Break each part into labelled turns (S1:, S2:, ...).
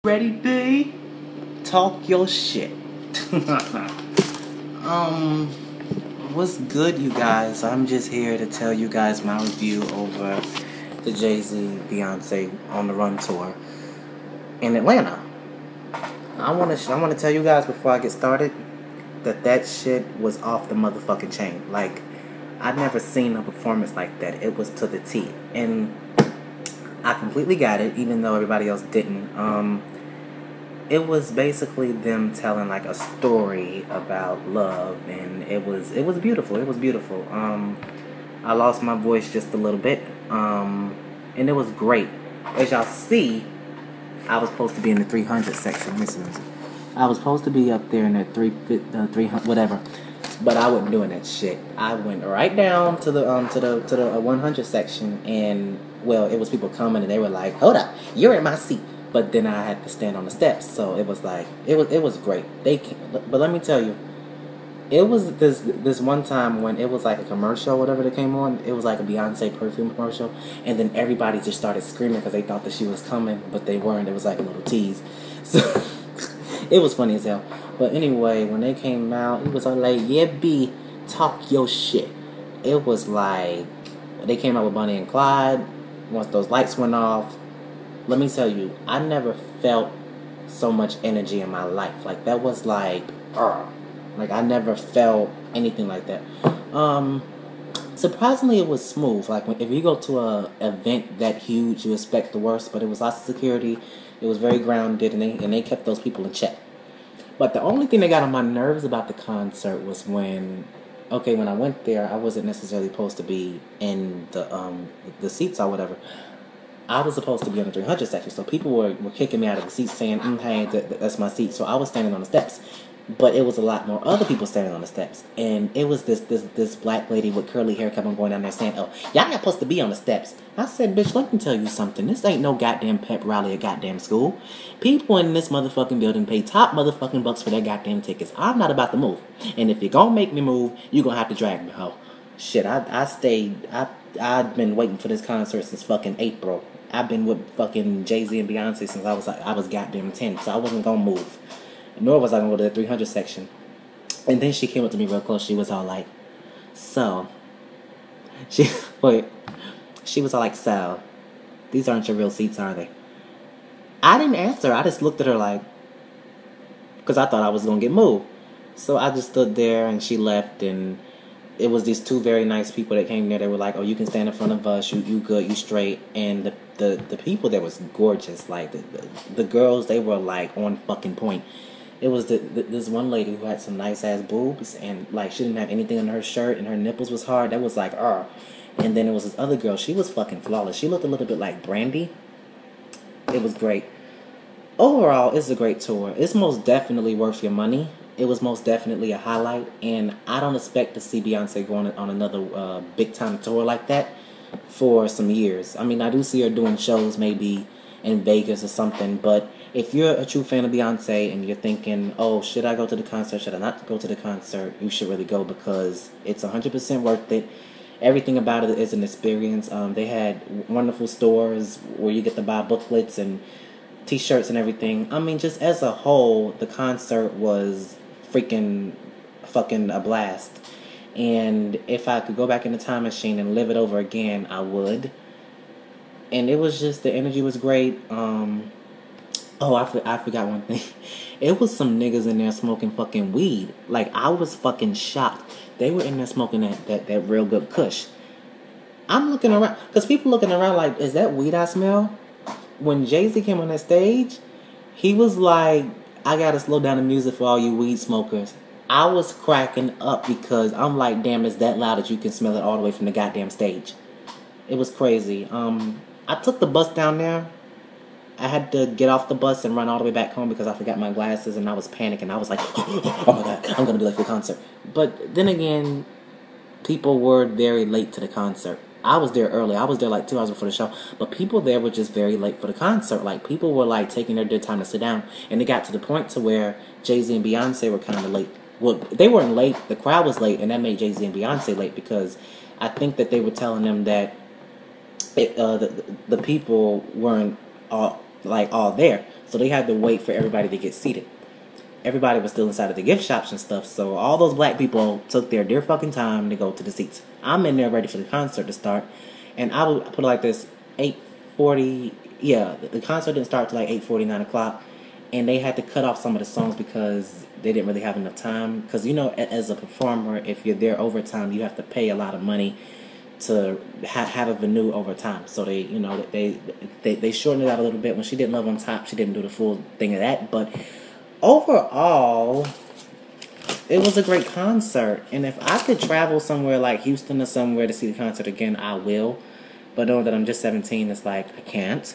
S1: Ready, B? Talk your shit. What's good, you guys? I'm just here to tell you guys my review over the Jay-Z Beyoncé on the Run tour in Atlanta. I want to tell you guys before I get started that shit was off the motherfucking chain. Like, I'd never seen a performance like that. It was to the T, and I completely got it, even though everybody else didn't. It was basically them telling like a story about love, and it was beautiful. It was beautiful. I lost my voice just a little bit, and it was great. As y'all see, I was supposed to be in the 300 section. Listen. I was supposed to be up there in that 300 whatever, but I wasn't doing that shit. I went right down to the 100 section, and well, it was people coming, and they were like, "Hold up, you're in my seat." But then I had to stand on the steps, so it was like it was great. But let me tell you, it was this one time when it was like a commercial, whatever that came on. It was like a Beyoncé perfume commercial, and then everybody just started screaming because they thought that she was coming, but they weren't. It was like a little tease, so it was funny as hell. But anyway, when they came out, it was all like, "Yeah, B, talk your shit." It was like they came out with Bonnie and Clyde. Once those lights went off, let me tell you, I never felt so much energy in my life. Like, that was like I never felt anything like that. Surprisingly, it was smooth. Like, if you go to a event that huge, you expect the worst, but it was lots of security. It was very grounded, and they kept those people in check. But the only thing that got on my nerves about the concert was when I went there, I wasn't necessarily supposed to be in the seats or whatever. I was supposed to be on the 300 section, so people were kicking me out of the seats saying, "Hey, that's my seat." So I was standing on the steps, but it was a lot more other people standing on the steps, and it was this black lady with curly hair kept on going down there saying, "Oh, y'all not supposed to be on the steps." I said, "Bitch, let me tell you something. This ain't no goddamn pep rally at goddamn school. People in this motherfucking building pay top motherfucking bucks for their goddamn tickets. I'm not about to move, and if you're gonna make me move, you gonna have to drag me, ho." Shit, I'd been waiting for this concert since fucking April. I've been with fucking Jay-Z and Beyoncé since I was goddamn 10, so I wasn't gonna move. Nor was I gonna go to the 300 section. And then she came up to me real close. She was all like, "So," she was all like, "So, these aren't your real seats, are they?" I didn't answer. I just looked at her like, because I thought I was gonna get moved. So I just stood there, and she left, and it was these two very nice people that came there. They were like, "Oh, you can stand in front of us. You good. You straight." And the people there was gorgeous. Like, the girls, they were like on fucking point. It was this one lady who had some nice ass boobs, and like she didn't have anything on her shirt, and her nipples was hard. That was like, And then it was this other girl. She was fucking flawless. She looked a little bit like Brandy. It was great. Overall, it's a great tour. It's most definitely worth your money. It was most definitely a highlight, and I don't expect to see Beyoncé going on another big-time tour like that for some years. I mean, I do see her doing shows maybe in Vegas or something, but if you're a true fan of Beyoncé and you're thinking, "Oh, should I go to the concert? Should I not go to the concert?" You should really go, because it's 100% worth it. Everything about it is an experience. They had wonderful stores where you get to buy booklets and T-shirts and everything. I mean, just as a whole, the concert was freaking fucking a blast. And if I could go back in the time machine and live it over again, I would. And it was just, the energy was great. I forgot one thing. It was some niggas in there smoking fucking weed. Like, I was fucking shocked. They were in there smoking that real good kush. I'm looking around, because people looking around like, "Is that weed I smell?" When Jay-Z came on that stage, he was like, "I gotta slow down the music for all you weed smokers." I was cracking up because I'm like, damn, it's that loud that you can smell it all the way from the goddamn stage. It was crazy. I took the bus down there. I had to get off the bus and run all the way back home because I forgot my glasses, and I was panicking. I was like, "Oh my God, I'm gonna be late for the concert." But then again, people were very late to the concert. I was there early. I was there like 2 hours before the show. But people there were just very late for the concert. Like, people were like taking their time to sit down. And it got to the point to where Jay-Z and Beyoncé were kind of late. Well, they weren't late. The crowd was late. And that made Jay-Z and Beyoncé late, because I think that they were telling them that the people weren't like all there. So they had to wait for everybody to get seated. Everybody was still inside of the gift shops and stuff. So all those black people took their dear fucking time to go to the seats. I'm in there ready for the concert to start, and I would put it like this: 8:40. Yeah, the concert didn't start till like 8:40, 9 o'clock, and they had to cut off some of the songs because they didn't really have enough time. Because you know, as a performer, if you're there overtime, you have to pay a lot of money to have a venue over time. So they, you know, they shortened it out a little bit. When she did Love on Top, she didn't do the full thing of that. But overall, it was a great concert. And if I could travel somewhere like Houston or somewhere to see the concert again, I will. But knowing that I'm just 17, it's like, I can't.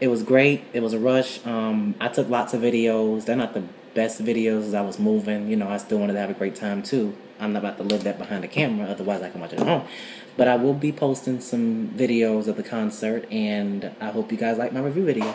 S1: It was great. It was a rush. I took lots of videos. They're not the best videos as I was moving. You know, I still wanted to have a great time too. I'm not about to live that behind the camera, otherwise I can watch it at home. But I will be posting some videos of the concert, and I hope you guys like my review video.